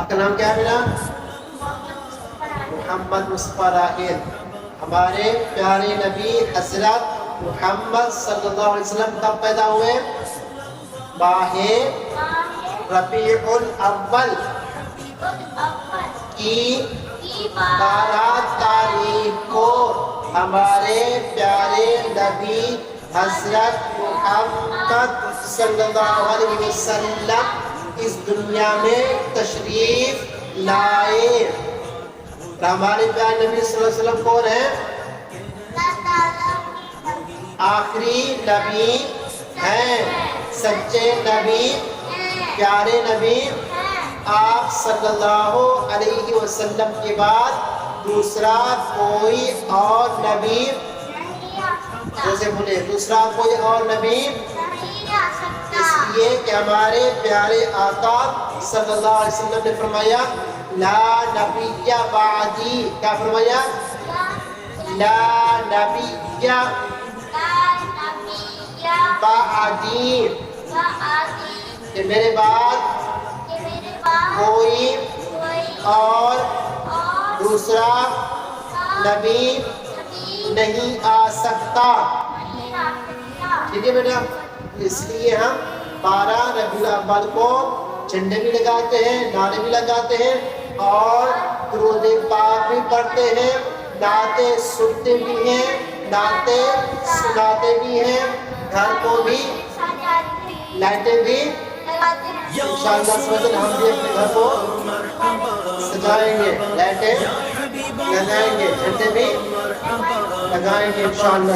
آپ کا نام کیا ہے میرا؟ محمد مصطفیٰ راہیل. ہمارے پیارے نبی حضرت محمد صلی اللہ علیہ وسلم کب پیدا ہوئے؟ ماہ ربیع الاول کی 12 تاریخ کو ہمارے پیارے نبی حضرت محمد صلی اللہ علیہ وسلم اس دنیا میں تشریف لائے. ہمارے پیارے نبی صلی اللہ علیہ وسلم کون ہیں؟ آخری نبی ہیں، سچے نبی، پیارے نبی. آپ صلی اللہ علیہ وسلم کے بعد دوسرا کوئی اور نبی، جیسے بولے دوسرا کوئی اور نبی، اس لیے کہ ہمارے پیارے آقا صلی اللہ علیہ وسلم نے فرمایا لا نبی بعدی. کیا فرمایا؟ لا نبی بعدی، کہ میرے بعد کوئی اور دوسرا نبی نہیں آ سکتا. ٹھیک ہے بیٹا؟ اس لیے ہم 12 ربیع الاول کو جھنڈے بھی لگاتے ہیں، نعرے بھی لگاتے ہیں اور درود پاک بھی پڑھتے ہیں، نعتیں سنتے بھی ہیں، نعتیں سناتے بھی ہیں. گھر کو بھی لائٹیں بھی انشاءاللہ سمجھیں، ہم بھی اپنے گھر کو سجائیں گے، لائٹیں لگائیں گے، جھنڈے بھی لگائیں گے انشاءاللہ.